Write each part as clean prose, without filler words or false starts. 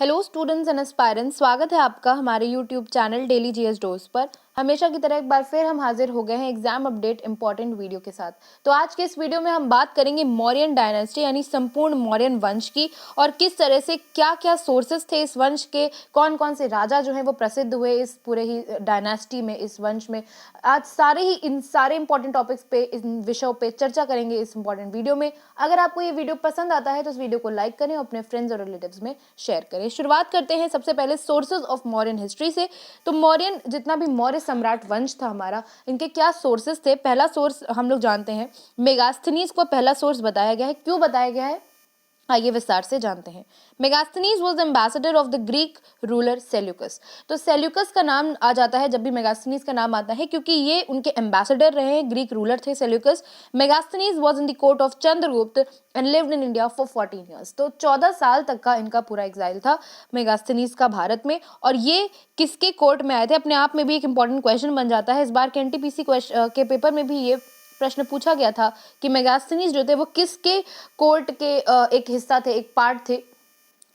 Hello students and aspirants, स्वागत है आपका हमारे YouTube channel daily GS dose पर। हमेशा की तरह एक बार फिर हम हाजिर हो गए हैं एग्जाम अपडेट इंपॉर्टेंट वीडियो के साथ। तो आज के इस वीडियो में हम बात करेंगे मौर्यन डायनेस्टी यानी संपूर्ण मौर्यन वंश की, और किस तरह से क्या क्या सोर्सेस थे इस वंश के, कौन कौन से राजा जो हैं वो प्रसिद्ध हुए इस पूरे ही डायनेस्टी में, इस वंश में। आज इन सारे इंपॉर्टेंट टॉपिक्स पे, इन विषयों पे चर्चा करेंगे इस इंपॉर्टेंट वीडियो में। अगर आपको ये वीडियो पसंद आता है तो इस वीडियो को लाइक करें और अपने फ्रेंड्स और रिलेटिव्स में शेयर करें। शुरुआत करते हैं सबसे पहले सोर्सेज ऑफ मौर्यन हिस्ट्री से। तो मौर्यन जितना भी मौर्य सम्राट वंश था हमारा, इनके क्या सोर्सेज थे। पहला सोर्स हम लोग जानते हैं, मेगास्थनीज को पहला सोर्स बताया गया है। क्यों बताया गया है, आइए विस्तार से जानते हैं। Megasthenes was ambassador of the Greek ruler Seleucus. तो सेल्यूकस का नाम आ जाता है जब भी मेगास्थनीज का नाम आता है, क्योंकि ये उनके एम्बेसडर रहे हैं, ग्रीक रूलर थे Seleucus. Megasthenes was in the court of Chandragupta and lived in India for 14 years. तो 14 साल तक का इनका पूरा एग्जाइल था मेगास्थनीज का भारत में। और ये किसके कोर्ट में आए थे, अपने आप में भी एक इंपॉर्टेंट क्वेश्चन बन जाता है। इस बार के एनटीपीसी के पेपर में भी ये प्रश्न पूछा गया था कि मेगास्थनीज जो थे वो किसके कोर्ट के एक हिस्सा थे, एक पार्ट थे।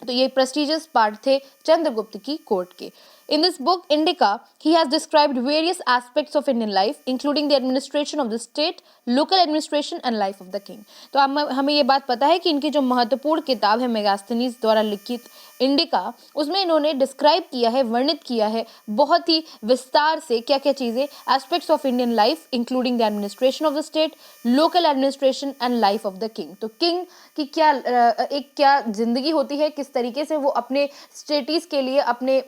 तो ये प्रेस्टिजियस पार्ट थे चंद्रगुप्त की कोर्ट के। In this book, Indica, he has described various aspects of Indian life, including the administration of the state, local administration and life of the king. तो हमें ये बात पता है कि इनकी जो महत्वपूर्ण किताब है मेगास्थनीज द्वारा लिखित इंडिका, उसमें इन्होंने डिस्क्राइब किया है, वर्णित किया है बहुत ही विस्तार से क्या क्या चीज़ें, aspects of Indian life including the administration of the state, local administration and life of the king. तो किंग की क्या जिंदगी होती है, किस तरीके से वो अपने स्टेटिस के लिए, अपने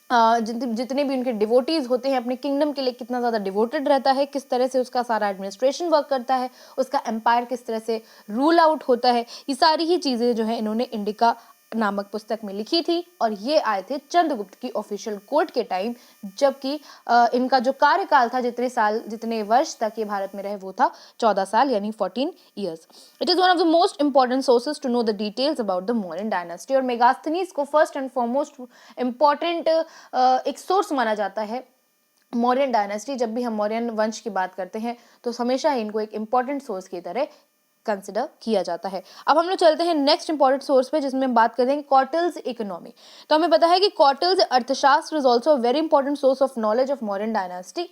जितने भी उनके डिवोटीज होते हैं अपने किंगडम के लिए कितना ज़्यादा डिवोटेड रहता है, किस तरह से उसका सारा एडमिनिस्ट्रेशन वर्क करता है, उसका एम्पायर किस तरह से रूल आउट होता है, ये सारी ही चीज़ें जो है इन्होंने इंडिका नामक पुस्तक में लिखी थी। और ये आए थे चंद्रगुप्त की ऑफिशियल कोर्ट के टाइम, जबकि इनका जो कार्यकाल था, जितने वर्ष तक ये भारत में रहे, वो था 14 साल यानी 14 years. It is one of the most important sources to know the details about the Mauryan dynasty. और मेगास्थनीज को फर्स्ट एंड फॉरमोस्ट इंपॉर्टेंट एक सोर्स माना जाता है मौर्यन डायनेस्टी। जब भी हम मौर्यन वंश की बात करते हैं तो हमेशा इनको एक इंपॉर्टेंट सोर्स की तरह कंसिडर किया जाता है। अब हम लोग चलते हैं नेक्स्ट इंपॉर्टेंट सोर्स पे, जिसमें हम बात करते हैं कॉटल्स इकोनॉमी। तो हमें पता है कि कॉटल्स अर्थशास्त्र is also very important source of knowledge of Mauryan dynasty.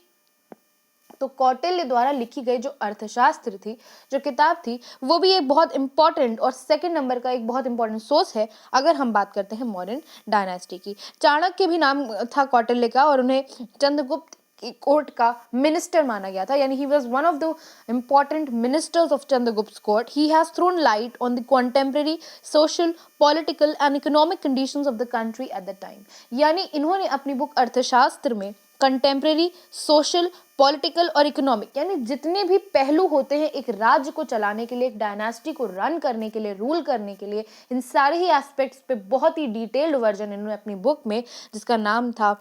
तो कौटिल्य द्वारा लिखी गई जो अर्थशास्त्र थी, जो किताब थी, वो भी एक बहुत इंपॉर्टेंट और सेकंड नंबर का एक बहुत इंपॉर्टेंट सोर्स है अगर हम बात करते हैं मौर्यन डायनेस्टी की। चाणक्य भी नाम था कौटिल्य का, और उन्हें चंद्रगुप्त की कोर्ट का मिनिस्टर माना गया था, यानी he was one of the important ministers of Chandragupta court. He has thrown light on the contemporary social, political and economic conditions of the country at the time. यानी इन्होंने अपनी बुक अर्थशास्त्र में कंटेम्प्रेरी, सोशल, पॉलिटिकल और economic, यानी जितने भी पहलू होते हैं एक राज्य को चलाने के लिए, एक डायनास्टी को रन करने के लिए, रूल करने के लिए, इन सारे ही एस्पेक्ट्स पे बहुत ही डिटेल्ड वर्जन इन्होंने अपनी बुक में, जिसका नाम था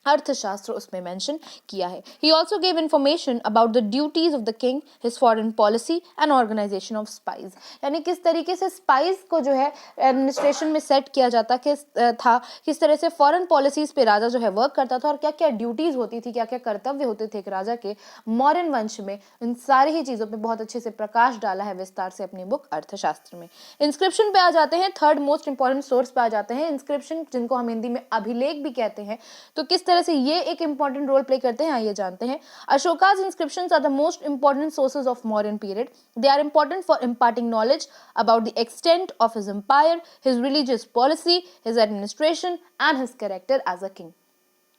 अर्थशास्त्र, उसमें मेंशन किया है। He also gave information about the duties of the king, his foreign policy and organisation of spies. यानी किस तरीके से स्पाइस को जो है एडमिनिस्ट्रेशन में सेट किया जाता किस तरह से फॉरेन पॉलिसीज पे राजा जो है वर्क करता था, और क्या क्या ड्यूटीज होती थी, क्या क्या कर्तव्य होते थे एक राजा के मौर्यन वंश में। इन सारी ही चीज़ों पर बहुत अच्छे से प्रकाश डाला है विस्तार से अपनी बुक अर्थशास्त्र में। इंस्क्रिप्शन पे आ जाते हैं, थर्ड मोस्ट इंपॉर्टेंट सोर्स पे आ जाते हैं इंस्क्रिप्शन, जिनको हम हिंदी में अभिलेख भी कहते हैं। तो किस तरह से ये एक इंपॉर्टेंट रोल प्ले करते हैं, आइए जानते हैं। अशोका's inscriptions are the most important sources of Mauryan period. They are important for imparting knowledge about the extent of his empire, his religious policy, his administration, and his character as a king.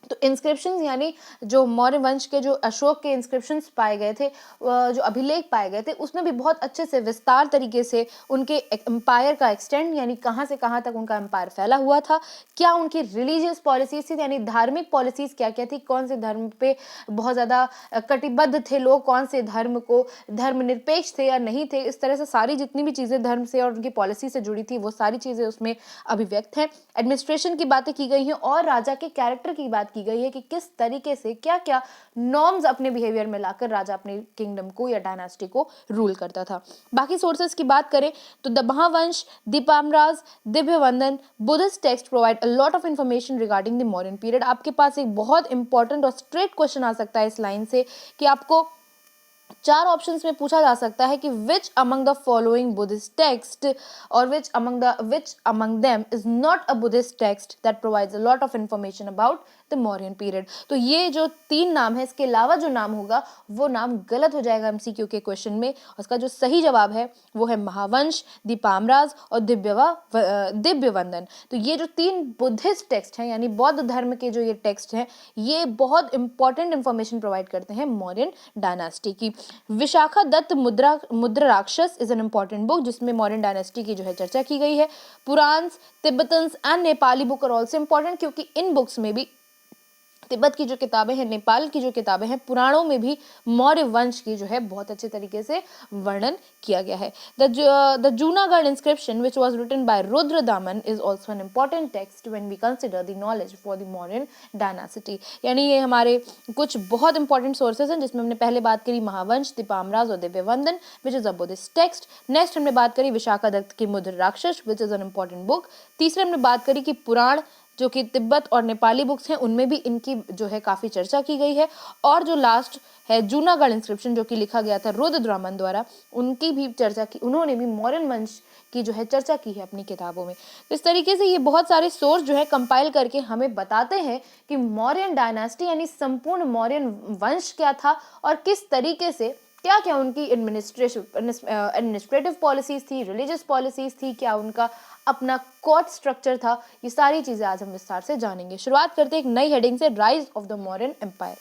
तो inscriptions यानी जो मौर्य वंश के जो अशोक के inscriptions पाए गए थे, जो अभिलेख पाए गए थे, उसमें भी बहुत अच्छे से विस्तार तरीके से उनके एम्पायर का एक्सटेंड, यानी कहाँ से कहाँ तक उनका एम्पायर फैला हुआ था, क्या उनकी रिलीजियस पॉलिसीज थी, यानी धार्मिक पॉलिसीज क्या क्या थी, कौन से धर्म पे बहुत ज़्यादा कटिबद्ध थे लोग, कौन से धर्म को धर्मनिरपेक्ष थे या नहीं थे, इस तरह से सारी जितनी भी चीज़ें धर्म से और उनकी पॉलिसी से जुड़ी थी वो सारी चीज़ें उसमें अभिव्यक्त हैं। एडमिनिस्ट्रेशन की बातें की गई हैं और राजा के कैरेक्टर की बात की गई है कि किस तरीके से क्या क्या नॉर्म्स अपने बिहेवियर में लाकर राजा अपने किंगडम को या डायनास्टी को रूल करता था। बाकी सोर्सेज की बात करें तो the Mahavamsa, Dipavamsa, Divyavadana, Buddhist text provide a lot of information regarding the Mauryan period. आपके पास एक बहुत इंपॉर्टेंट और स्ट्रेट क्वेश्चन आ सकता है इस लाइन से कि आपको चार ऑप्शंस में पूछा जा सकता है कि which among the following Buddhist text और which among them is not a Buddhist text that provides a lot of information about the Mauryan period. तो ये जो तीन नाम है, इसके अलावा जो नाम होगा वो नाम गलत हो जाएगा एमसीक्यू के क्वेश्चन में। उसका जो सही जवाब है वो है महावंश, दीपामराज और दिव्यवंदन। तो ये जो तीन बुद्धिस्ट टेक्स्ट हैं यानी बौद्ध धर्म के जो ये टेक्स्ट हैं, ये बहुत इंपॉर्टेंट इंफॉर्मेशन प्रोवाइड करते हैं मौर्यन डायनास्टी की। विशाखा दत्त मुद्रा राक्षस इज एन इंपॉर्टेंट बुक जिसमें मौर्यन डायनेस्टी की जो है चर्चा की गई है। Puranas, Tibetans and Nepali book are also important, क्योंकि इन बुक्स में भी तिब्बत की जो किताबें हैं, नेपाल की जो किताबें हैं, पुराणों में भी मौर्य वंश की जो है बहुत अच्छे तरीके से वर्णन किया गया है। The Junagadh inscription which was written by Rudradaman is also an important text when we consider the knowledge for the Mauryan dynasty. यानी ये हमारे कुछ बहुत इंपॉर्टेंट सोर्सेज हैं जिसमें हमने पहले बात करी महावंश, दीपामराज और Divyavadana which is a Buddhist text. Next हमने बात करी विशाखा दत्त की Mudrarakshasa which is an important book. तीसरे हमने बात करी कि पुराण जो कि तिब्बत और नेपाली बुक्स हैं उनमें भी इनकी जो है काफी चर्चा की गई है। और जो लास्ट है जूनागढ़ इंस्क्रिप्शन जो कि लिखा गया था रुद्रदामन द्वारा, उनकी भी चर्चा की, उन्होंने भी मौर्यन वंश की जो है चर्चा की है अपनी किताबों में। तो इस तरीके से ये बहुत सारे सोर्स जो है कंपाइल करके हमें बताते हैं कि मौर्यन डायनास्टी यानी संपूर्ण मौर्यन वंश क्या था और किस तरीके से क्या क्या उनकी एडमिनिस्ट्रेटिव पॉलिसीज थी, रिलीजियस पॉलिसीज थी, क्या उनका अपना कोर्ट स्ट्रक्चर था। ये सारी चीजें आज हम विस्तार से जानेंगे। शुरुआत करते हैं एक नई हेडिंग से, rise of the Mauryan empire.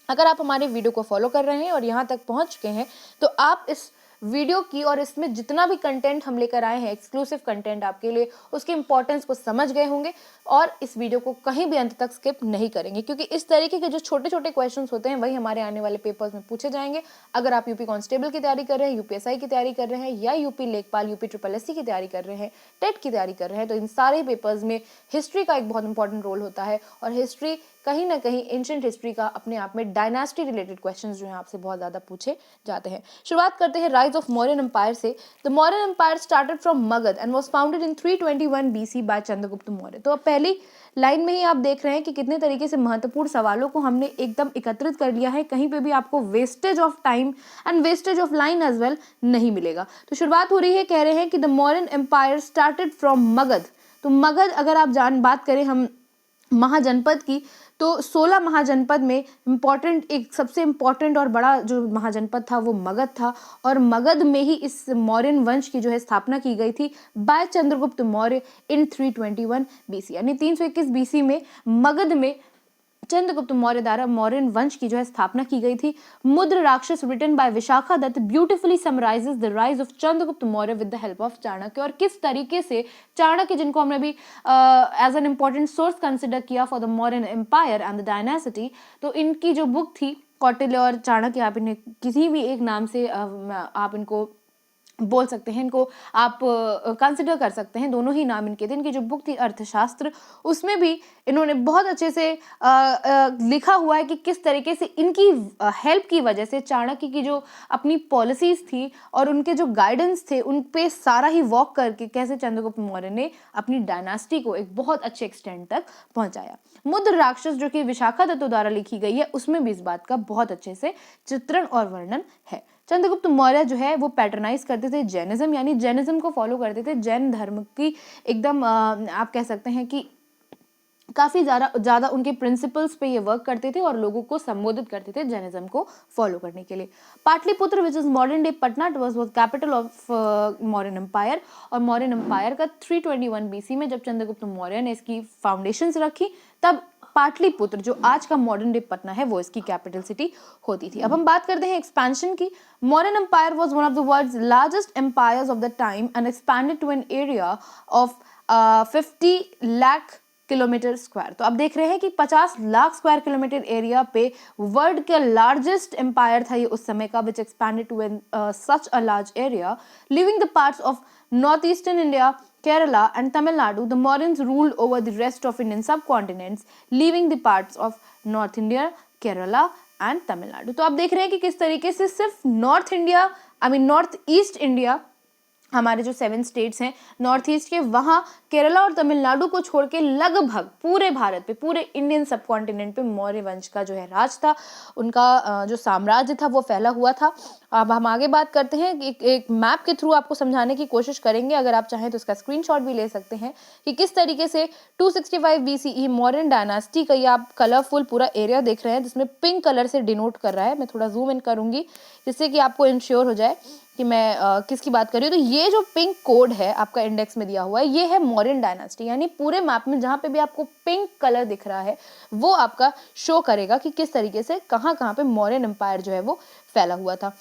अगर आप हमारे वीडियो को फॉलो कर रहे हैं और यहाँ तक पहुँच चुके हैं तो आप इस वीडियो की और इसमें जितना भी कंटेंट हम लेकर आए हैं, एक्सक्लूसिव कंटेंट आपके लिए, उसके इंपॉर्टेंस को समझ गए होंगे और इस वीडियो को कहीं भी अंत तक स्किप नहीं करेंगे, क्योंकि इस तरीके के जो छोटे छोटे क्वेश्चंस होते हैं वही हमारे आने वाले पेपर्स में पूछे जाएंगे। अगर आप यूपी कांस्टेबल की तैयारी कर रहे हैं, यूपीएसआई की तैयारी कर रहे हैं या यूपी लेखपाल, यूपी SSS की तैयारी कर रहे हैं, टेट की तैयारी कर रहे हैं, तो इन सारे पेपर्स में हिस्ट्री का एक बहुत इंपॉर्टेंट रोल होता है। और हिस्ट्री कहीं ना कहीं एंशिएंट हिस्ट्री का अपने आप में डायनास्टी रिलेटेड क्वेश्चंस जो हैं आपसे बहुत ज्यादा पूछे जाते हैं। शुरुआत करते हैं राइज ऑफ मौर्यन एम्पायर से। The Mauryan empire started from Magadh and was founded in 321 BC by Chandragupta Maurya. तो अब पहली लाइन में ही आप देख रहे हैं कि कितने तरीके से महत्वपूर्ण सवालों को हमने एकदम एकत्रित कर लिया है। कहीं पे भी आपको wastage of time and wastage of line as well नहीं मिलेगा। तो शुरुआत हो रही है, कह रहे हैं कि the Mauryan empire started from Magadh. तो मगध अगर आप बात करें हम महाजनपद की, तो 16 महाजनपद में एक सबसे इम्पोर्टेंट और बड़ा जो महाजनपद था वो मगध था। और मगध में ही इस मौर्यन वंश की जो है स्थापना की गई थी बाय चंद्रगुप्त मौर्य इन 321 BC, यानी 321 BC में मगध में चंद्रगुप्त मौर्य द्वारा मौर्यन वंश की जो है स्थापना की गई थी। Mudrarakshasa written by Vishakhadatta beautifully summarises the rise of Chandragupta Maurya with the help of Chanakya. और किस तरीके से चाणक्य, जिनको हमने भी as an important source consider किया for the Mauryan empire and the dynasty, तो इनकी जो बुक थी कौटिल्य और चाणक्य, आप इन्हें किसी भी एक नाम से आप इनको बोल सकते हैं, इनको आप कंसिडर कर सकते हैं, दोनों ही नाम इनके थे। इनकी जो बुक थी अर्थशास्त्र, उसमें भी इन्होंने बहुत अच्छे से लिखा हुआ है कि किस तरीके से इनकी हेल्प की वजह से चाणक्य की जो अपनी पॉलिसीज थी और उनके जो गाइडेंस थे उन पे सारा ही वॉक करके कैसे चंद्रगुप्त मौर्य ने अपनी डायनास्टी को एक बहुत अच्छे एक्सटेंट तक पहुंचाया। मुद्र राक्षस जो कि विशाखा दत्त द्वारा लिखी गई है, उसमें भी इस बात का बहुत अच्छे से चित्रण और वर्णन है। चंद्रगुप्त मौर्य जो है वो पैटर्नाइज करते थे जैनिज्म, यानी जैनिज्म को फॉलो करते थे। जैन धर्म की एकदम आप कह सकते हैं कि काफी ज्यादा उनके प्रिंसिपल्स पे ये वर्क करते थे और लोगों को संबोधित करते थे जैनिज्म को फॉलो करने के लिए। Pataliputra which is modern day Patna was capital of Mauryan empire. और मौर्यन एम्पायर का 321 BC में जब चंद्रगुप्त मौर्य ने इसकी फाउंडेशंस रखी, तब पाटलिपुत्र जो आज का मॉडर्न डे पटना है वो इसकी कैपिटल सिटी होती थी। अब हम बात करते हैं एक्सपेंशन की। Mauryan empire was one of the world's largest empires of the time and expanded to an area of 50 lakh kilometre square. तो आप देख रहे हैं कि 50 लाख स्क्वायर किलोमीटर एरिया पे वर्ल्ड का लार्जेस्ट एम्पायर था ये उस समय का, which expanded to such a large area living the parts of north eastern India, Kerala and Tamil Nadu. The Mauryans ruled over the rest of Indian subcontinents, leaving the parts of North India, Kerala and Tamil Nadu. तो आप देख रहे हैं कि किस तरीके से सिर्फ नॉर्थ ईस्ट इंडिया हमारे जो 7 स्टेट्स हैं नॉर्थ ईस्ट के, वहाँ केरला और तमिलनाडु को छोड़ के लगभग पूरे भारत पे, पूरे इंडियन सब कॉन्टिनेंट पे मौर्य वंश का जो है राज था, उनका जो साम्राज्य था वो फैला हुआ था। अब हम आगे बात करते हैं, एक मैप के थ्रू आपको समझाने की कोशिश करेंगे, अगर आप चाहें तो इसका स्क्रीनशॉट भी ले सकते हैं कि किस तरीके से 265 BCE मौर्यन डायनास्टी का ये आप कलरफुल पूरा एरिया देख रहे हैं जिसमें पिंक कलर से डिनोट कर रहा है। मैं थोड़ा जूम इन करूंगी जिससे कि आपको इंश्योर हो जाए कि मैं किसकी बात कर रही हूँ। तो ये जो पिंक कोड है आपका इंडेक्स में दिया हुआ है, ये है मौर्यन डायनास्टी, यानी पूरे मैप में जहाँ पे भी आपको पिंक कलर दिख रहा है वो आपका शो करेगा कि किस तरीके से कहाँ कहाँ पे मौर्यन एम्पायर जो है वो फैला हुआ था।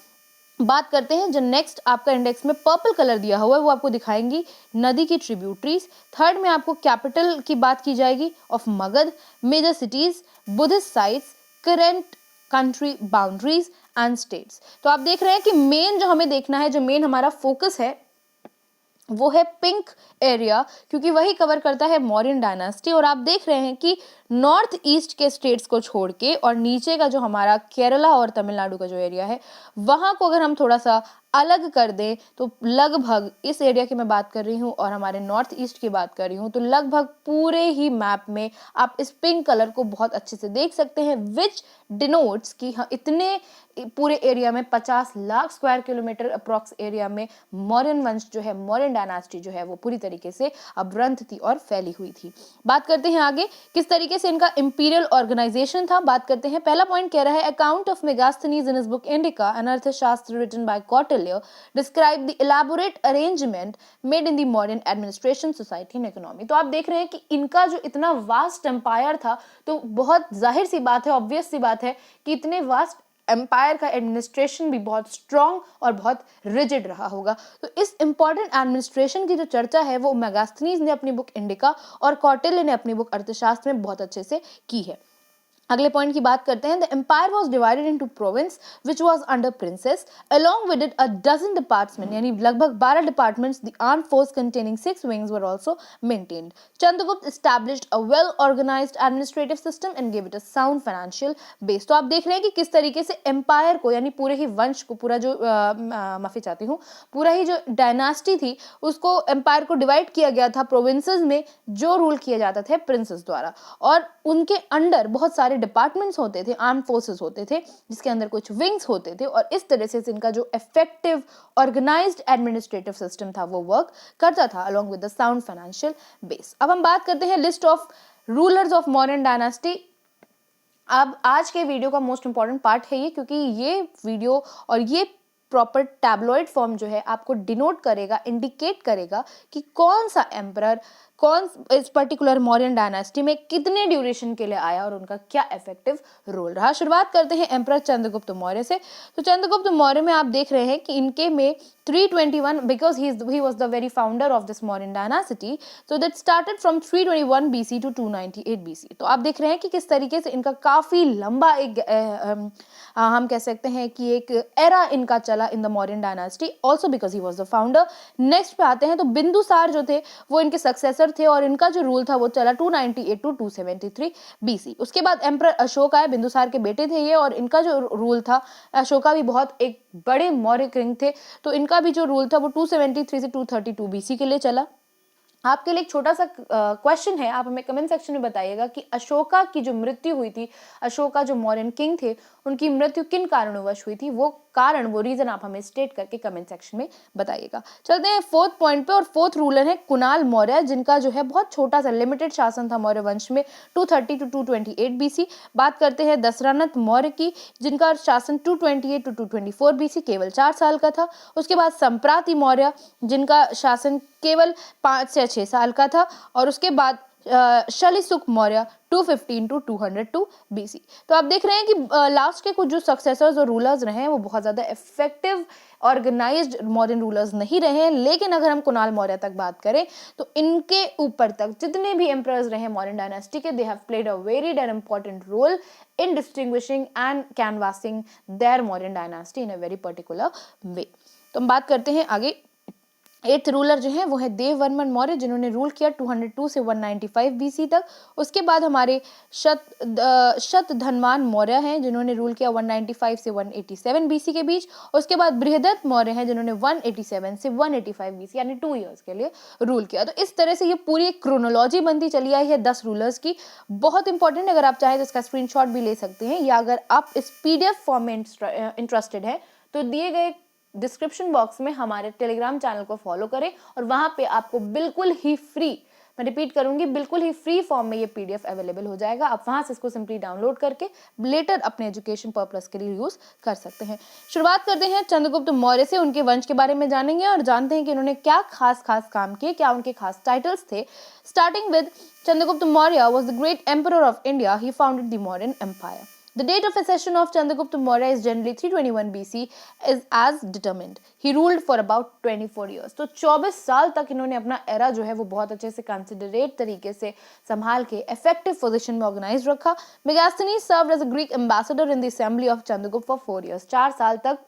बात करते हैं जो नेक्स्ट आपका इंडेक्स में पर्पल कलर दिया हुआ है, वो आपको दिखाएंगी नदी की ट्रिब्यूटरीज। थर्ड में आपको कैपिटल की बात की जाएगी of Magadh, major cities, Buddhist sites, current country boundaries and states. तो आप देख रहे हैं कि मेन जो हमें देखना है, जो मेन हमारा फोकस है वो है पिंक एरिया, क्योंकि वही कवर करता है मौर्यन डायनास्टी। और आप देख रहे हैं कि नॉर्थ ईस्ट के स्टेट्स को छोड़ के और नीचे का जो हमारा केरला और तमिलनाडु का जो एरिया है वहां को अगर हम थोड़ा सा अलग कर दें तो लगभग इस एरिया की मैं बात कर रही हूँ और हमारे नॉर्थ ईस्ट की बात कर रही हूँ, तो लगभग पूरे ही मैप में आप इस पिंक कलर को बहुत अच्छे से देख सकते हैं, विच डिनोट्स कि हाँ इतने पूरे एरिया में 50 lakh square kilometre approx area में मौर्यन वंश जो है, मौर्यन डायनास्टी जो है वो पूरी तरीके से अवरंत थी और फैली हुई थी। बात करते हैं आगे किस तरीके से इनका इंपीरियल ऑर्गेनाइजेशन था। बात करते हैं, पहला पॉइंट कह रहा है account of Megasthenes in his book Indica an Arthashastra written by Kautilya describe the elaborate arrangement made in the modern administration society and economy. तो आप देख रहे हैं कि इनका जो इतना वास्ट एम्पायर था, तो बहुत जाहिर सी बात है, ऑब्वियस सी बात है कि इतने वास्ट एम्पायर का एडमिनिस्ट्रेशन भी बहुत स्ट्रॉन्ग और बहुत रिजिड रहा होगा। तो इस इंपॉर्टेंट एडमिनिस्ट्रेशन की जो चर्चा है वो मेगास्थनीज ने अपनी बुक इंडिका और कौटिल्य ने अपनी बुक अर्थशास्त्र में बहुत अच्छे से की है। अगले पॉइंट की बात करते हैं, the empire was divided into province which was under princes along with it a dozen department, यानी लगभग 12 departments. The arm force containing 6 wings were also maintained. Chandragupta established a well organised administrative system and give it a sound financial base. तो आप देख रहे हैं कि किस तरीके से एम्पायर को, यानी पूरे ही वंश को, पूरा जो माफी चाहती हूँ, पूरा ही जो डायनास्टी थी उसको, एम्पायर को डिवाइड किया गया था प्रोविंसेस में, जो रूल किए जाते थे प्रिंसेस द्वारा, और उनके अंडर बहुत सारे डिपार्टमेंट्स होते थे, आर्म फोर्सेस होते थे जिसके अंदर कुछ विंग्स होते थे, और इस तरह से इनका जो इफेक्टिव ऑर्गेनाइज्ड एडमिनिस्ट्रेटिव सिस्टम था वो वर्क करता था along with the sound financial base. अब हम बात करते हैं list of rulers of modern dynasty. अब आज के वीडियो का मोस्ट इंपॉर्टेंट पार्ट है ये, क्योंकि ये वीडियो और ये प्रॉपर टैब्लॉइड फॉर्म जो है आपको डिनोट करेगा, इंडिकेट करेगा कि कौन सा एम्परर कौन इस पर्टिकुलर मौर्यन डायनास्टी में कितने ड्यूरेशन के लिए आया और उनका क्या इफेक्टिव रोल रहा। शुरुआत करते हैं एम्परर चंद्रगुप्त मौर्य से। तो चंद्रगुप्त मौर्य में आप देख रहे हैं कि इनके में 321, because he was the very founder of this Mauryan dynasty, so that started from 321 BC to 298 BC। तो आप देख रहे हैं कि किस तरीके से इनका काफी लंबा एक हम कह सकते हैं कि एक एरा इनका चला in the Mauryan dynasty, also because he was the founder. Next पे आते हैं तो बिंदुसार जो थे वो इनके सक्सेसर थे और इनका जो रूल था वो चला 298 टू 273 BC। उसके बाद एम्परर अशोक आए, बिंदुसार के बेटे थे ये, और इनका जो रूल था, अशोका भी बहुत एक बड़े मौर्य किंग थे, तो इनका भी जो रूल था वो 273 से 232 BC के लिए चला। आपके लिए एक छोटा सा क्वेश्चन है, आप हमें कमेंट सेक्शन में बताइएगा कि अशोका की जो मृत्यु हुई थी, अशोका जो मौर्यन किंग थे, उनकी मृत्यु किन कारणवश हुई थी, वो कारण, वो रीजन आप हमें स्टेट करके कमेंट सेक्शन में बताइएगा। चलते हैं फोर्थ पॉइंट पे, और फोर्थ रूलर है कुणाल मौर्य, जिनका जो है बहुत छोटा सा लिमिटेड शासन था मौर्य वंश में, 230 टू 228 BC। बात करते हैं दशरथ मौर्य की, जिनका शासन 228 टू 224 BC केवल 4 साल का था। उसके बाद संप्राति मौर्य, जिनका शासन केवल 5 से 6 साल का था, और उसके बाद शलिसुख मौर्य 215 टू 202 BC। तो आप देख रहे हैं कि लास्ट के कुछ जो सक्सेसर्स और रूलर्स रहे हैं वो बहुत ज्यादा इफेक्टिव ऑर्गेनाइज्ड मॉडर्न रूलर्स नहीं रहे हैं, लेकिन अगर हम कुणाल मौर्य तक बात करें तो इनके ऊपर तक जितने भी एम्परर्स रहे मॉडर्न डायनेस्टी के, they have played a very important role in distinguishing and canvassing their modern dynasty in a very particular way. तो हम बात करते हैं आगे एट्थ रूलर जो है वो है देववर्मन मौर्य, जिन्होंने रूल किया 202 से 195 बीसी तक। उसके बाद हमारे शतधन्वान मौर्य हैं, जिन्होंने रूल किया 195 से 187 बीसी के बीच। उसके बाद बृहदत्त मौर्य हैं, जिन्होंने 187 से 185 बीसी यानी 2 इयर्स के लिए रूल किया। तो इस तरह से ये पूरी एक क्रोनोलॉजी बनती चली आई है 10 रूलर्स की। बहुत इंपॉर्टेंट, अगर आप चाहें तो इसका स्क्रीनशॉट भी ले सकते हैं, या अगर आप इस पीडीएफ फॉर्म में इंटरेस्टेड है तो दिए गए डिस्क्रिप्शन बॉक्स में हमारे टेलीग्राम चैनल को फॉलो करें, और वहां पे आपको बिल्कुल ही फ्री, मैं रिपीट करूंगी, बिल्कुल ही फ्री फॉर्म में ये पीडीएफ अवेलेबल हो जाएगा। आप वहां से इसको सिंपली डाउनलोड करके लेटर अपने एजुकेशन पर्पस के लिए यूज कर सकते हैं। शुरुआत करते हैं चंद्रगुप्त मौर्य से, उनके वंश के बारे में जानेंगे और जानते हैं कि उन्होंने क्या खास काम किए, क्या उनके खास टाइटल्स थे। Starting with Chandragupta Maurya was the great emperor of India. He founded the Mauryan Empire. The date of accession of Chandragupta Maurya is generally 321 BC is as determined. He ruled for about 24 years. तो 24 साल तक इन्होंने अपना era जो है वो बहुत अच्छे से कंसिडरेट तरीके से संभाल के इफेक्टिव पोजीशन में ऑर्गेनाइज रखा। Megasthenes served as a Greek ambassador in the assembly of Chandragupta for 4 years. 4 साल तक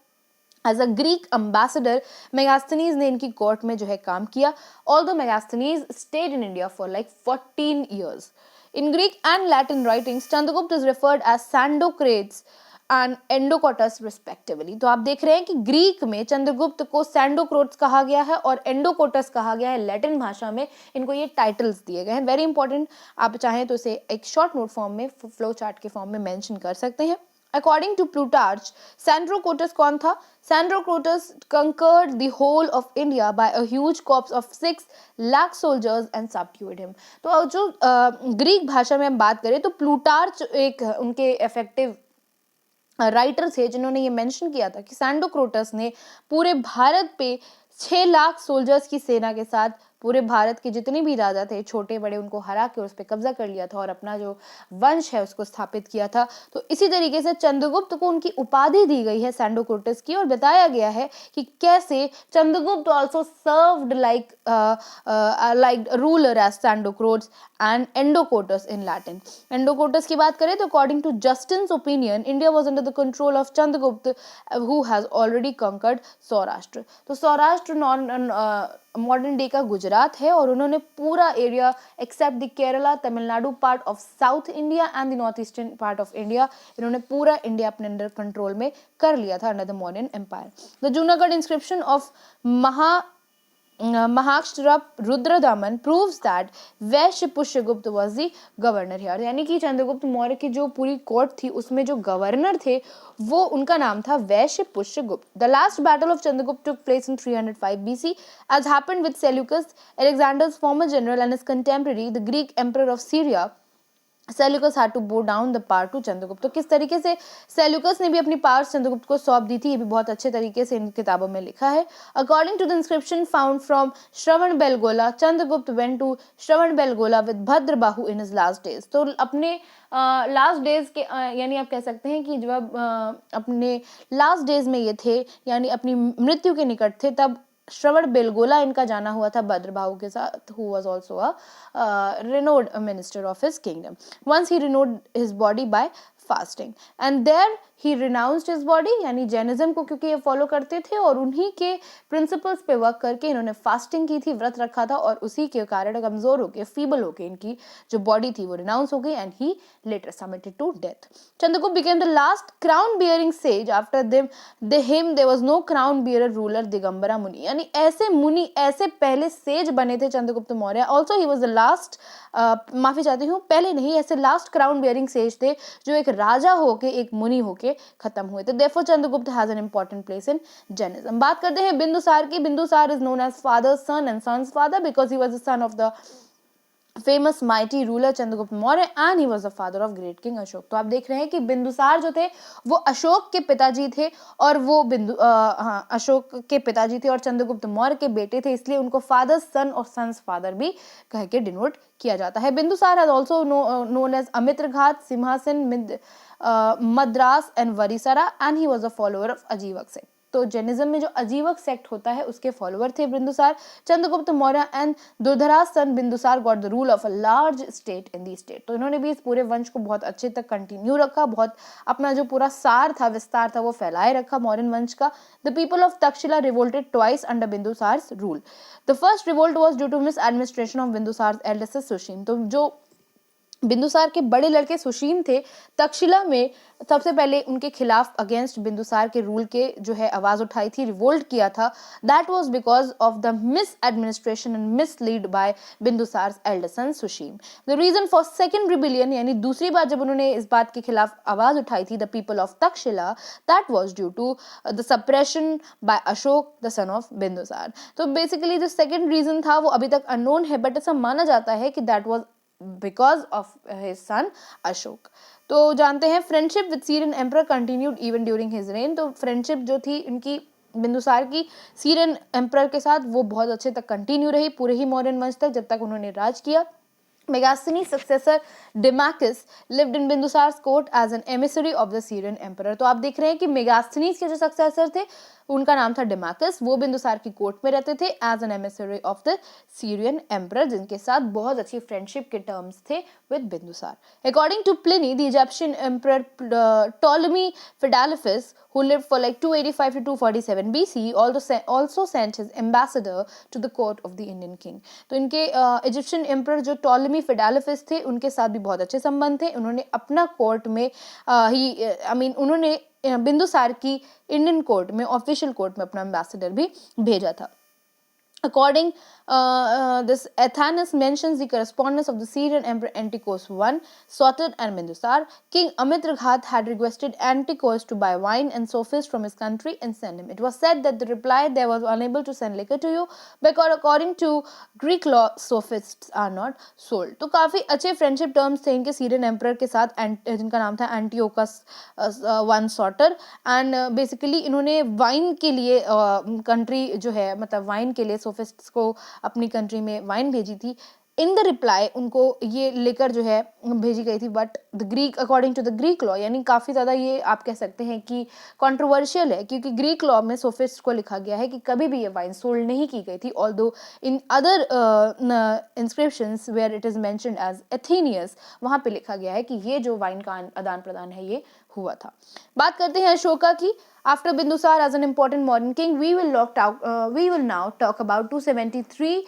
as a Greek ambassador Megasthenes ने इनकी कोर्ट में जो है काम किया। Although Megasthenes stayed in India for like 14 years. In Greek and Latin writings, Chandragupta is referred as Sandocrates and Endocotus respectively. तो आप देख रहे हैं कि ग्रीक में चंद्रगुप्त को सैंडोक्रोट्स कहा गया है और एंडोकोटस कहा गया है। लैटिन भाषा में इनको ये टाइटल्स दिए गए हैं। वेरी इंपॉर्टेंट, आप चाहें तो इसे एक शॉर्ट नोट फॉर्म में, फ्लो चार्ट के फॉर्म में मेंशन कर सकते हैं। According to Plutarch, Sandrocotus कौन था? Sandrocotus conquered the whole of India by a huge corps of 6 lakh soldiers and subdued him. तो जो ग्रीक भाषा में हम बात करें तो प्लूटार्च एक उनके इफेक्टिव राइटर थे, जिन्होंने ये मेंशन किया था कि सैंडोक्रोटस ने पूरे भारत पे 6 लाख सोल्जर्स की सेना के साथ पूरे भारत के जितने भी राजा थे छोटे बड़े, उनको हरा के उस पर कब्जा कर लिया था और अपना जो वंश है उसको स्थापित किया था। तो इसी तरीके से चंद्रगुप्त को उनकी उपाधि दी गई है सैंडोक्रोटस की, और बताया गया है कि कैसे Chandragupta also served like ruler as Sandrocottus and Androcottus in Latin. Androcottus की बात करें तो according to Justin's opinion, India was under the control of Chandragupta who has already conquered Saurashtra. तो सौराष्ट्र मॉडर्न डे का गुजरात है, और उन्होंने पूरा area except the Kerala, Tamil Nadu, part of South India and the north eastern part of India, इन्होंने पूरा इंडिया अपने under control में कर लिया था under the Mauryan empire. The Junagadh inscription of Mahakshatrapa Rudradaman proves that Vysya Pushyagupta was the governor here। यानी कि चंद्रगुप्त मौर्य की जो पूरी कोर्ट थी उसमें जो गवर्नर थे वो उनका नाम था वैश्य Pushyagupta. The last battle of Chandragupta took place in 305 BC as happened with Seleucus, Alexander's former general and his contemporary, the Greek emperor of Syria। Seleucus had to bow down the power to Chandragupta. तो किस तरीके से Seleucus ने भी अपनी power Chandragupta को सौंप दी थी, ये भी बहुत अच्छे तरीके से इन किताबों में लिखा है। According to the inscription found from Shravana Belagola, Chandragupta went to Shravana Belagola with Bhadrabahu in his last days. तो अपने लास्ट डेज के यानी आप कह सकते हैं कि जब अपने लास्ट डेज में ये थे, यानी अपनी मृत्यु के निकट थे, तब श्रवण बेलगोला इनका जाना हुआ था भद्रबाहु के साथ, who was also a renowned minister of his kingdom. Once he renewed his body by fasting and there he renounced his body, यानी जैनिज्म को क्योंकि ये फॉलो करते थे और उन्हीं के प्रिंसिपल्स पे वर्क करके इन्होंने फास्टिंग की थी, व्रत रखा था, और उसी के कारण कमजोर होके, फीबल होके इनकी जो बॉडी थी वो रिनाउंस हो गई and he later submitted to death. Chandragupta became the last crown bearing sage after him there was no crown bearer ruler Digambara मुनि। यानी ऐसे मुनि, ऐसे पहले सेज बने थे Chandragupta Maurya. Also he was the last, माफी चाहती हूँ, पहले नहीं, ऐसे लास्ट क्राउन बियरिंग सेज थे जो एक राजा होके, एक मुनि होके खत्म हुए थे। Therefore Chandragupta has an important place in Jainism। बात करते हैं बिंदुसार की। Bindusara is known as father's son and son's father because he was the son of the famous mighty ruler Chandragupta Maurya and he was the father of great king Ashok. तो आप देख रहे हैं कि बिंदुसार जो थे वो अशोक के पिताजी थे, और वो अशोक के पिताजी थे और चंद्रगुप्त मौर्य के बेटे थे, इसलिए उनको फादर सन और सन्स फादर भी कह के डिनोट किया जाता है। Bindusara has also known as Amitraghata, Simhasana, Madras and Varisara and he was a follower of Ajivika Singh. तो जैनिज्म में जो अजीवक सेक्ट होता है उसके फॉलोअर थे Bindusara. Chandragupta Maurya and Durdhara son Bindusara got the rule of a large state in the state. तो इन्होंने भी इस पूरे वंश को बहुत अच्छे तक कंटिन्यू रखा, बहुत अपना जो पूरा सार था, विस्तार था, वो फैलाए रखा मौर्यन वंश का। The people of Taxila revolted twice under Bindusara's rule. The first revolt was due to misadministration of Bindusara's eldest Sushima. तो जो बिंदुसार के बड़े लड़के सुशीम थे, तक्षशिला में सबसे पहले उनके खिलाफ अगेंस्ट बिंदुसार के रूल के जो है आवाज उठाई थी, रिवोल्ट किया था। That was because of the mis administration and mislead by Bindusara elder son Susima. The reason for second rebellion, यानी दूसरी बार जब उन्होंने इस बात के खिलाफ आवाज उठाई थी, the people of Takshashila, that was due to the suppression by Ashoka the son of Bindusara. तो बेसिकली जो सेकंड रीजन था वो अभी तक अननोन है, बट ऐसा माना जाता है कि that was because of his son Ashok. तो जानते हैं friendship with Syrian emperor continued even during his rain. तो फ्रेंडशिप जो थी इनकी बिंदुसार की सीरियन एम्परर के साथ वो बहुत अच्छे तक कंटिन्यू रही, पूरे ही मौर्यन वंश तक, जब तक उन्होंने राज किया। Megasthenes' successor Demachus lived in Bindusare's court as an emissary of the Syrian emperor। तो आप देख रहे हैं कि मेगास्थनीज के जो सक्सेसर थे उनका नाम था डिमाकस, वो बिंदुसार की कोर्ट में रहते थे as an emissary of the Syrian emperor, जिनके साथ बहुत अच्छी फ्रेंडशिप के टर्म्स थे with Bindusara. According to Pliny the Egyptian emperor Ptolemy Philadelphus, who lived for like 285 to 247 BC, also sent his ambassador to the court of the Indian king। तो इनके Egyptian emperor जो Ptolemy फिडेलिफस थे उनके साथ भी बहुत अच्छे संबंध थे। उन्होंने अपना कोर्ट में उन्होंने बिंदुसार की इंडियन कोर्ट में, ऑफिशियल कोर्ट में अपना एम्बेसडर भी भेजा था। According this Athanas mentions the correspondence of the Syrian Emperor Antiochus I, Soter and Bindusar. King Amitraghat had requested Antiochus to buy wine and sophists from his country and send him. It was said that the reply there was unable to send liquor to you because according to Greek law sophists are not sold। तो काफी अच्छे friendship terms थे इनके Syrian emperor के साथ, जिनका नाम था एंटियोकस वन सॉटर। एंड बेसिकली इन्होंने वाइन के लिए कंट्री जो है, मतलब वाइन के लिए सोफिस्ट्स को अपनी कंट्री में वाइन भेजी थी। इन द रिप्लाई उनको ये लेकर जो है भेजी गई थी, but the Greek according to the Greek law, यानी काफ़ी ज़्यादा ये आप कह सकते हैं कि कंट्रोवर्शियल है, क्योंकि ग्रीक लॉ में सोफिस्ट को लिखा गया है कि कभी भी ये वाइन सोल्ड नहीं की गई थी। Although in other inscriptions where it is mentioned as Athenaeus, वहाँ पे लिखा गया है कि ये जो वाइन का आदान प्रदान है ये हुआ था। बात करते हैं अशोका की। After Bindusar as an important modern king, we will now talk about 273.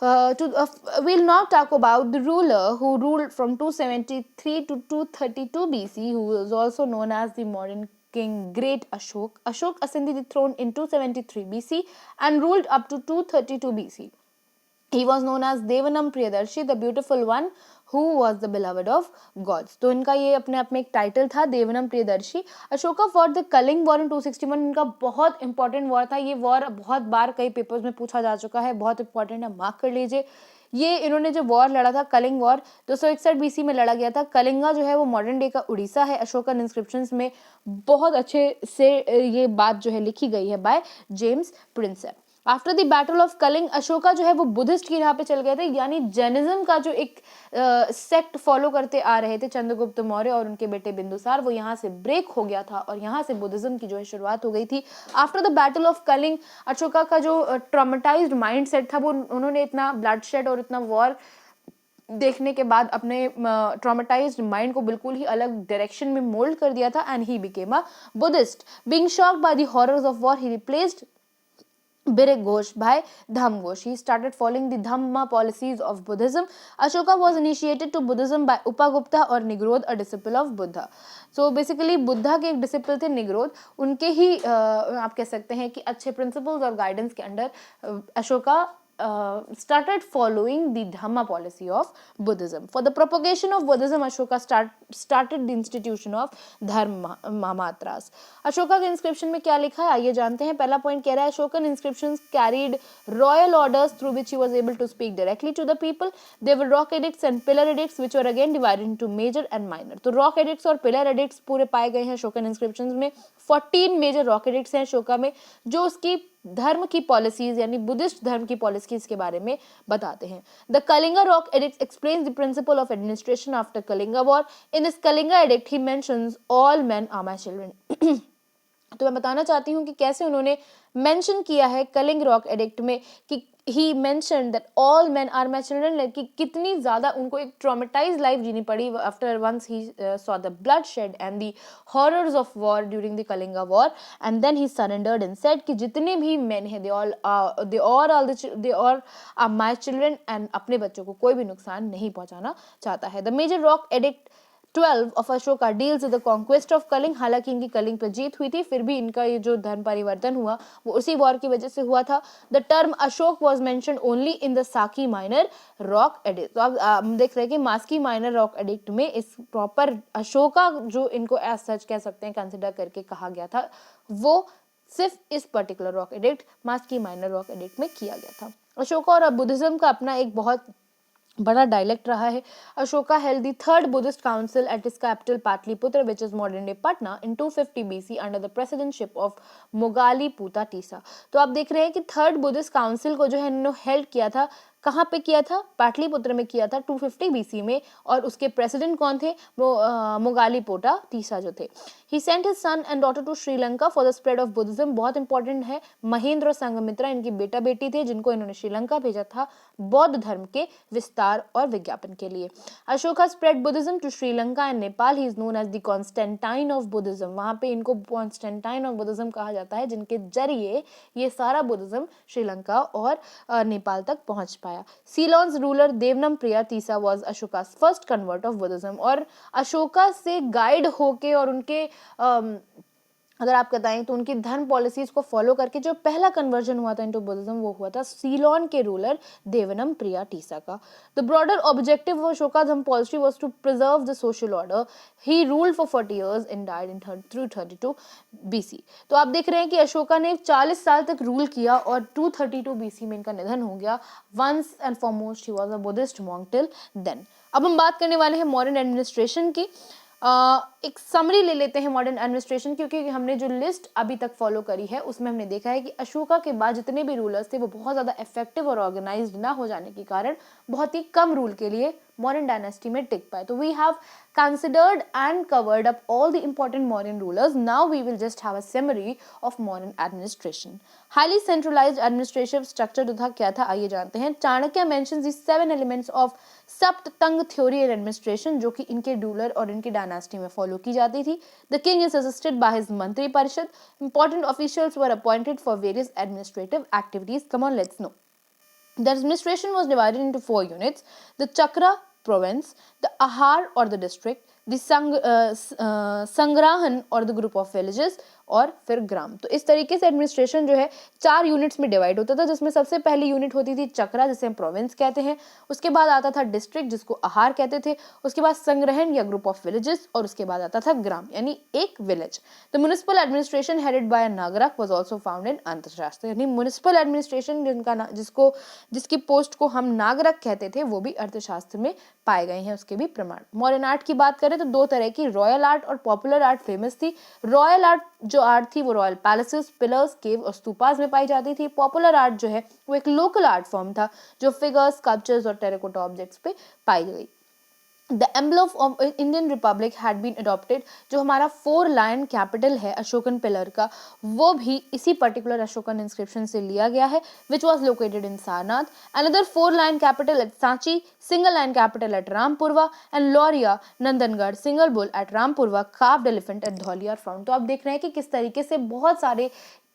We'll now talk about the ruler who ruled from 273 to 232 BC, who is also known as the modern king Great Ashok. Ashok ascended the throne in 273 BC and ruled up to 232 BC. He was known as Devanam Priyadarshi, the beautiful one who was the beloved of gods। तो इनका ये अपने आप में एक title था, Devanam Priyadarshi. Ashoka for the Kalinga war in 261, इनका बहुत इंपॉर्टेंट वॉर था। ये वॉर बहुत बार कई पेपर्स में पूछा जा चुका है, बहुत इंपॉर्टेंट है, मार्क कर लीजिए। ये इन्होंने जो वॉर लड़ा था, कलिंग वॉर 261 BC में लड़ा गया था। कलिंगा जो है वो मॉडर्न डे का उड़ीसा है। अशोकन इंस्क्रिप्शंस में बहुत अच्छे से ये बात जो है लिखी गई है by James Prinsep. After the battle of Kalinga, Ashoka जो है वो बुद्धिस्ट की राह पे चल गए थे, यानी जैनिज्म का जो एक सेक्ट फॉलो करते आ रहे थे चंद्रगुप्त मौर्य और उनके बेटे बिंदुसार, वो यहाँ से ब्रेक हो गया था और यहाँ से बुद्धिज्म की जो है शुरुआत हो गई थी। After the battle of Kalinga, Ashoka का जो ट्रॉमेटाइज्ड माइंड सेट था, वो उन्होंने इतना ब्लडशेड और इतना वॉर देखने के बाद अपने ट्रॉमेटाइज्ड माइंड को बिल्कुल ही अलग डायरेक्शन में मोल्ड कर दिया था, and he became a Buddhist. Being shocked by the horrors of war, he replaced Birik Ghosh by Dham Ghosh. He started following the Dhamma policies of Buddhism. Ashoka was initiated to Buddhism by Upagupta or Nigrodh, a disciple of Buddha. So basically Buddha के एक disciple थे निग्रोध, उनके ही आप कह सकते हैं कि अच्छे प्रिंसिपल्स और गाइडेंस के under Ashoka started following the Dhamma policy of Buddhism. For the propagation of Buddhism, Ashoka started the institution of Dharma Matras. Ashoka के इंस्क्रिप्शन में क्या लिखा है आइए जानते हैं। पहला पॉइंट कह रहा है Ashokan inscriptions carried royal orders through which he was able to speak directly to the people. They were rock edicts and pillar edicts which were again divided into major and minor. तो rock edicts और pillar edicts पूरे पाए गए हैं Ashokan inscriptions में। 14 major rock addicts हैं अशोका में, जो उसकी धर्म की पॉलिसीज यानी बुद्धिस्ट धर्म की पॉलिसीज के बारे में बताते हैं। The Kalinga rock edict explains the principle of administration after Kalinga war. In this Kalinga edict he mentions all men are my children. तो मैं बताना चाहती हूँ कि कैसे उन्होंने मेंशन किया है कलिंग रॉक एडिक्ट में कि he mentioned that all men are my children, like कि कितनी ज़्यादा उनको एक traumatized लाइफ जीनी पड़ी after once he saw the bloodshed and the horrors of war during the Kalinga war, and then he surrendered and said कि जितने भी men हैं they all are my children, and अपने बच्चों को कोई भी नुकसान नहीं पहुंचाना चाहता है. The major rock edict 12 of Ashoka deals with the conquest of Kaling. हालांकि इनकी कलिंग पर जीत हुई थी, फिर भी इनका ये जो धर्म परिवर्तन हुआ वो उसी वॉर की वजह से हुआ था. The term Ashok was mentioned only in the Saki Minor Rock Edict. तो आप देख रहे हैं कि मास्की माइनर रॉक एडिक्ट में इस प्रॉपर अशोका जो इनको एज सच कह सकते हैं कंसिडर करके कहा गया था, वो सिर्फ इस पर्टिकुलर रॉक एडिक्ट मास्की माइनर रॉक एडिक्ट में किया गया था. अशोका और बुद्धिज्म का अपना एक बहुत बड़ा डायलेक्ट रहा है. Ashoka held the third Buddhist council at his capital Patliputra, which is modern day Patna, in 250 BC under the presidentship of Mogaliputa Tisa. तो आप देख रहे हैं कि थर्ड बुद्धिस्ट काउंसिल को जो है इन्होंने हेल्ड किया था, कहाँ पे किया था? पाटलिपुत्र में किया था 250 BC में, और उसके प्रेसिडेंट कौन थे? वो मोगालीपोटा तीसा जो थे. He sent his son and daughter to Sri Lanka for the spread of Buddhism. बहुत इंपॉर्टेंट है, महेंद्र और संघमित्रा इनकी बेटा बेटी थे जिनको इन्होंने श्रीलंका भेजा था बौद्ध धर्म के विस्तार और विज्ञापन के लिए. Ashoka spread Buddhism to Sri Lanka and Nepal. He is known as the Constantine of Buddhism. वहां पे इनको कॉन्स्टेंटाइन ऑफ बुद्धिज्म कहा जाता है, जिनके जरिए ये सारा बुद्धिज्म श्रीलंका और नेपाल तक पहुंच पाया. Ceylon's ruler Devanampriya Tissa was Ashoka first convert of Buddhism. और अशोका से गाइड होके और उनके अगर आप बताएं तो उनकी धर्म पॉलिसीज को फॉलो करके जो पहला कन्वर्जन हुआ था इनटू बुद्धिज्म वो हुआ था सीलोन के रूलर देवनम प्रिया टीसा का. The broader objective of Ashoka dharma policy was to preserve the social order. He ruled for 40 years and died in 332 BC. तो आप देख रहे हैं कि अशोका ने 40 साल तक रूल किया और 232 BC में इनका निधन हो गया. Once and foremost he was a Buddhist monk till then. अब हम बात करने वाले हैं मॉडर्न एडमिनिस्ट्रेशन की. एक समरी ले लेते हैं मॉडर्न एडमिनिस्ट्रेशन, क्योंकि हमने जो लिस्ट अभी तक फॉलो करी है उसमें हमने देखा है कि अशोका के बाद जितने भी रूलर्स थे वो बहुत ज़्यादा इफेक्टिव और ऑर्गेनाइज्ड ना हो जाने के कारण बहुत ही कम रूल के लिए मॉडर्न डायनेस्टी में टिक पाए. तो we have considered and covered up all the important modern rulers. Now we will just have a summary of modern administration. Highly centralized administrative structure जो था क्या था आइए जानते हैं. Chanakya mentions the 7 elements of सप्ततंग theory and administration जो कि इनके रूलर और इनकी डायनेस्टी में फॉलो की जाती थी. The king is assisted by his मंत्री परिषद. Important officials were appointed for various administrative activities. Come on, let's know. The administration was divided into 4 units: the Chakra province, the Ahar or the district, the संग्रहण और the group of villages, और फिर ग्राम. तो इस तरीके से administration जो है 4 यूनिट्स में डिवाइड होता था, जिसमें सबसे पहली यूनिट होती थी चक्रा जिसे हम प्रोविंस कहते हैं. उसके बाद आता था डिस्ट्रिक्ट जिसको आहार कहते थे. उसके बाद संग्रहण या ग्रुप ऑफ विलेजेस, और उसके बाद आता था ग्राम यानी एक village. The municipal administration headed by a Nagaraka was also found in Arthashastra. यानी म्युनिसिपल एडमिनिस्ट्रेशन जिसकी पोस्ट को हम नागरक कहते थे वो भी अर्थशास्त्र में पाए गए हैं, उसके भी प्रमाण. मॉडर्न आर्ट की बात करें तो 2 तरह की रॉयल आर्ट और पॉपुलर आर्ट फेमस थी. रॉयल आर्ट जो आर्ट थी वो रॉयल पैलेसेस, पिलर्स, केव और स्तूपास में पाई जाती थी. पॉपुलर आर्ट जो है वो एक लोकल आर्ट फॉर्म था जो फिगर्स, स्कल्पचर्स और टेराकोटा ऑब्जेक्ट्स पे पाई गई. The emblem of Indian Republic had been adopted. जो हमारा 4 लाइन कैपिटल है अशोकन पिलर का, वो भी इसी पर्टिकुलर अशोकन इंस्क्रिप्शन से लिया गया है, which was located in Sarnath. Another 4 line capital at Sanchi, single line capital at Rampurva, and Loria, Nandangarh, single bull at Rampurva, carved elephant at Dholi are found. तो आप देख रहे हैं कि किस तरीके से बहुत सारे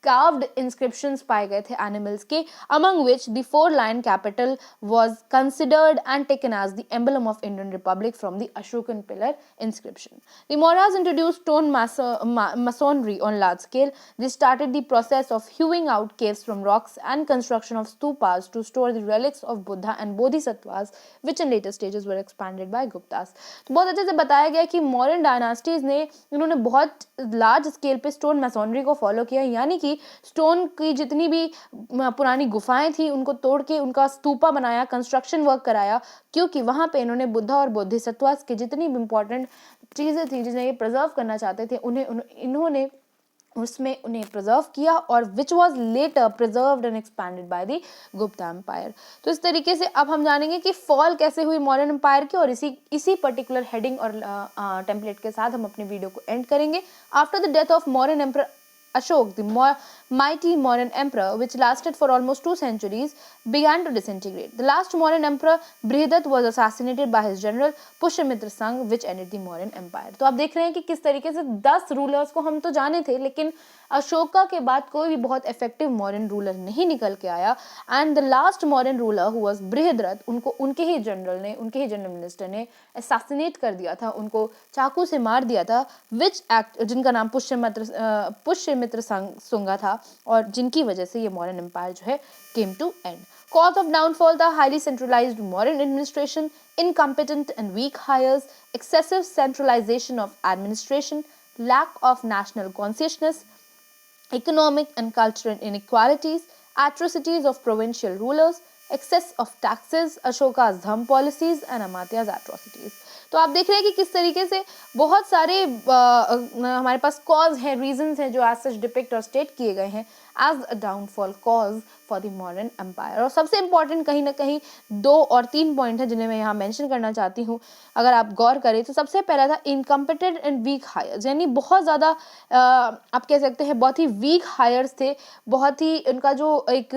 carved inscriptions पाए गए थे animals के, among which the 4 line capital was considered and taken as the emblem of Indian Republic from the Ashokan pillar inscription. The Mauryas introduced stone masonry on large scale. They started the process of hewing out caves from rocks and construction of stupas to store the relics of Buddha and Bodhisattvas, which in later stages were expanded by Guptas. तो बहुत अच्छे से बताया गया कि modern dynasties ने इन्होंने बहुत लार्ज स्केल पे स्टोन मैसोनरी को फॉलो किया, यानी कि स्टोन की जितनी भी पुरानी गुफाएं थी उनको तोड़ के उनका स्तूपा बनाया, कंस्ट्रक्शन वर्क कराया, क्योंकि वहां पे इन्होंने बुद्धा और बोधिसत्वास की जितनी भी इंपॉर्टेंट चीजें थी जिन्हें ये प्रिजर्व करना चाहते थे इन्होंने उसमें उन्हें प्रिजर्व किया, और which was later preserved and expanded by the Gupta empire. तो इस तरीके से अब हम जानेंगे कि फॉल कैसे हुई मॉडर्न एम्पायर की, और इसी पर्टिकुलर हेडिंग और टेम्पलेट के साथ हम अपने वीडियो को एंड करेंगे. After the death of modern emperor Ashok, the mighty Mauryan emperor, which lasted for almost 2 centuries, began to disintegrate. The last Mauryan emperor, Brihadat, was assassinated by his general Pushyamitra Sangh, which ended the Mauryan Empire. तो आप देख रहे हैं कि किस तरीके से 10 rulers को हम तो जाने थे, लेकिन अशोका के बाद कोई भी बहुत इफेक्टिव मौर्यन रूलर नहीं निकल के आया. And the last Mauryan ruler who was Brihadratha, उनको उनके ही जनरल मिनिस्टर ने असैसिनेट कर दिया था, उनको चाकू से मार दिया था, विच एक्ट जिनका नाम पुष्यमित्र सुंगा था, और जिनकी वजह से ये मौर्यन एम्पायर जो है came to end. Cause of downfall था highly centralized Mauryan administration, incompetent and weak hires, excessive centralization of administration, lack of national consciousness, economic and cultural inequalities, atrocities of provincial rulers, excess of taxes, Ashoka's धम policies and Amartya's atrocities. तो आप देख रहे हैं कि किस तरीके से बहुत सारे हमारे पास कॉज हैं, रीजंस हैं जो एज सच डिपिक्ट और स्टेट किए गए हैं as a downfall cause for the modern empire. और सबसे इंपॉर्टेंट कहीं ना कहीं 2 और 3 पॉइंट हैं जिन्हें मैं यहाँ मेंशन करना चाहती हूँ. अगर आप गौर करें तो सबसे पहला था इनकम्पिटेंट एंड वीक हायर्स, यानी बहुत ज़्यादा आप कह सकते हैं बहुत ही वीक हायर्स थे, बहुत ही उनका जो एक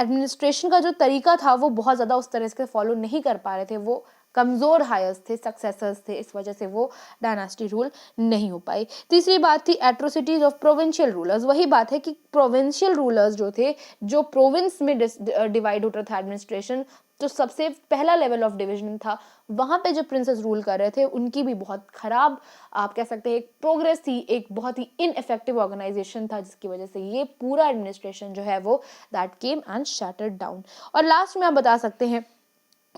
एडमिनिस्ट्रेशन का जो तरीका था वो बहुत ज़्यादा उस तरह से फॉलो नहीं कर पा रहे थे, वो कमज़ोर हायर्स थे, सक्सेसर्स थे, इस वजह से वो डायनास्टी रूल नहीं हो पाई. तीसरी बात थी एट्रोसिटीज ऑफ प्रोविंशियल रूलर्स. वही बात है कि प्रोविंशियल रूलर्स जो थे, जो प्रोविंस में डिवाइड होता था एडमिनिस्ट्रेशन, जो सबसे पहला लेवल ऑफ डिवीजन था, वहाँ पे जो प्रिंसेस रूल कर रहे थे उनकी भी बहुत खराब आप कह सकते हैं एक प्रोग्रेस थी, एक बहुत ही इनइफेक्टिव ऑर्गेनाइजेशन था, जिसकी वजह से ये पूरा एडमिनिस्ट्रेशन जो है वो that came and shattered down. और लास्ट में आप बता सकते हैं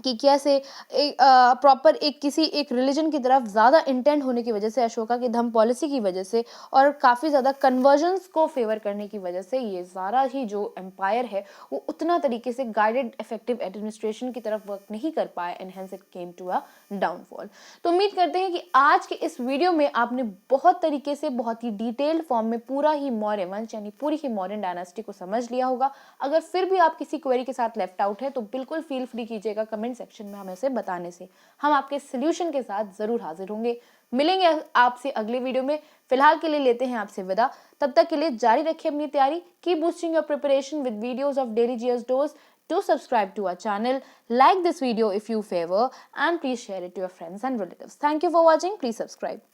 कि कैसे प्रॉपर एक रिलीजन की तरफ ज़्यादा इंटेंट होने की वजह से, अशोका की धम्म पॉलिसी की वजह से और काफ़ी ज़्यादा कन्वर्जन्स को फेवर करने की वजह से ये सारा ही जो एम्पायर है वो उतना तरीके से गाइडेड इफेक्टिव एडमिनिस्ट्रेशन की तरफ वर्क नहीं कर पाया, and hence it came to a downfall. तो उम्मीद करते हैं कि आज के इस वीडियो में आपने बहुत तरीके से बहुत ही डिटेल्ड फॉर्म में पूरा ही मौर्य वंश यानी पूरी ही मौर्यन डायनास्टी को समझ लिया होगा. अगर फिर भी आप किसी क्वेरी के साथ लेफ्ट आउट है तो बिल्कुल फील फ्री कीजिएगा कमेंट सेक्शन में हमें से बताने से. हम आपके सॉल्यूशन के साथ जरूर हाजिर होंगे. मिलेंगे आपसे अगले वीडियो में. फिलहाल के लिए लेते हैं आपसे विदा. तब तक के लिए जारी रखिए अपनी तैयारी. Keep boosting your preparation with videos of daily GS dose. Do subscribe to our channel, like this video if you favor, and please share it to your friends and relatives. Thank you for watching. Please subscribe.